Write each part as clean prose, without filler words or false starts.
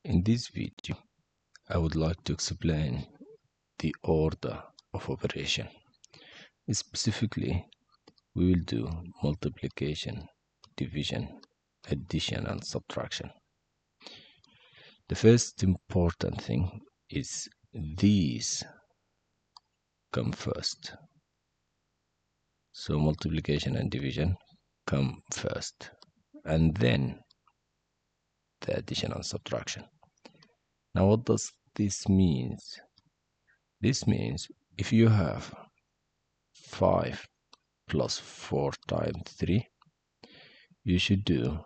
In this video, I would like to explain the order of operation. Specifically, we will do multiplication, division, addition, and subtraction. The first important thing is these come first. So multiplication and division come first, and then the addition and subtraction. Now, what does this mean? This means if you have 5 plus 4 times 3, you should do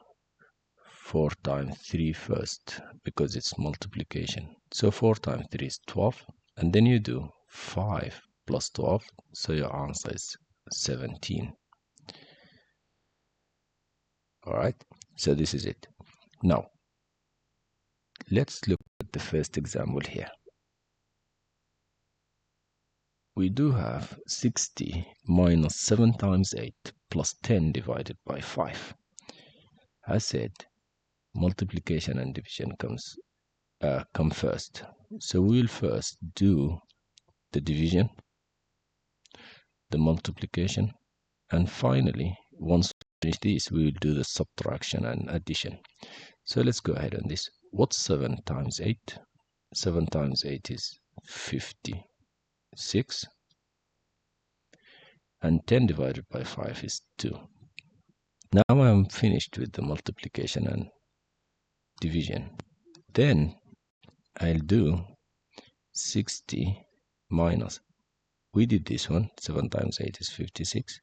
4 times 3 first because it's multiplication. So 4 times 3 is 12, and then you do 5 plus 12, so your answer is 17. Alright, so this is it. Now, let's look at the first example here. We do have 60 minus 7 times 8 plus 10 divided by 5. I said multiplication and division come first. So we will first do the division, the multiplication, and finally, once we finish this, we will do the subtraction and addition. So let's go ahead on this. What's 7 times 8? 7 times 8 is 56. And 10 divided by 5 is 2. Now I'm finished with the multiplication and division. Then I'll do 60 minus, we did this one, 7 times 8 is 56,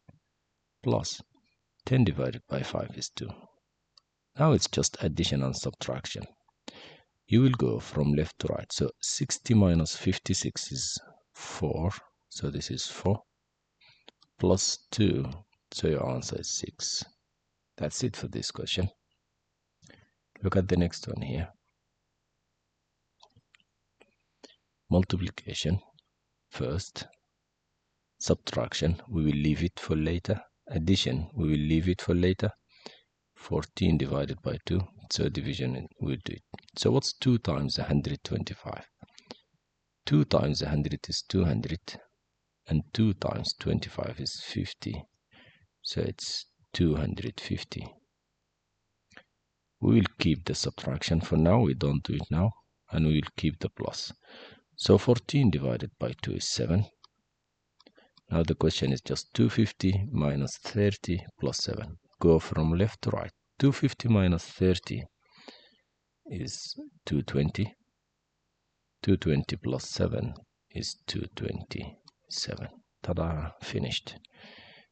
plus 10 divided by 5 is 2. Now it's just addition and subtraction. You will go from left to right. So 60 minus 56 is 4, so this is 4, plus 2, so your answer is 6. That's it for this question. Look at the next one here. Multiplication first. Subtraction, we will leave it for later. Addition, we will leave it for later. 14 divided by 2, so division, we'll do it. So what's 2 times 125? 2 times 100 is 200, and 2 times 25 is 50, so it's 250. We will keep the subtraction for now, we don't do it now, and we will keep the plus. So 14 divided by 2 is 7. Now the question is just 250 minus 30 plus 7. Go from left to right. 250 minus 30 is 220. 220 plus 7 is 227. Ta-da, finished.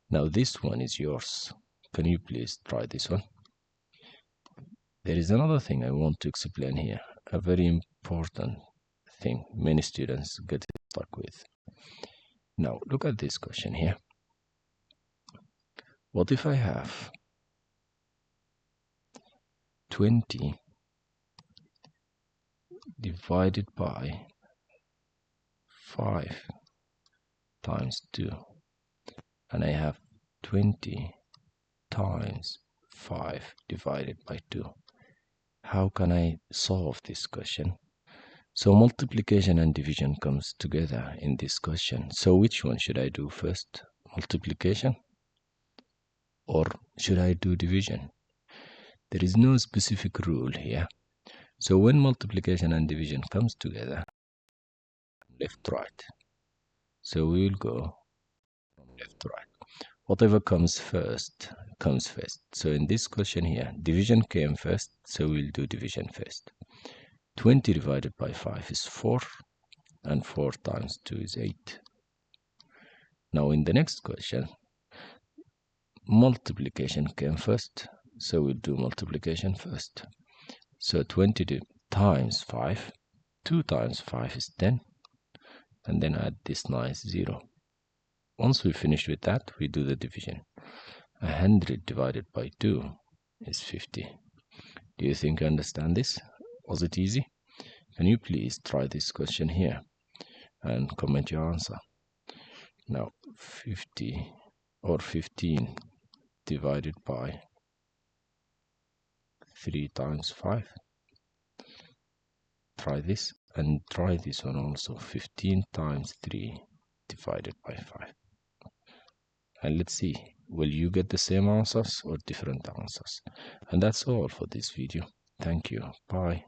Now this one is yours. Can you please try this one? There is another thing I want to explain here, a very important thing many students get stuck with. Now look at this question here. What if I have 20 divided by 5 times 2, and I have 20 times 5 divided by 2? How can I solve this question? So multiplication and division comes together in this question. So which one should I do first? Multiplication? Or should I do division? There is no specific rule here. So when multiplication and division comes together, left to right. So we will go from left to right. Whatever comes first, comes first. So in this question here, division came first, so we'll do division first. 20 divided by 5 is 4, and 4 times 2 is 8. Now in the next question, multiplication came first, so we'll do multiplication first. So 20 times 5, 2 times 5 is 10, and then add this nice 0. Once we finish with that, we do the division. 100 divided by 2 is 50. Do you think you understand this? Was it easy? Can you please try this question here and comment your answer? Now 50 or 15 divided by 3 times 5. try this, and try this one also. 15 times 3 divided by 5. And let's see, will you get the same answers or different answers? And that's all for this video. Thank you. Bye.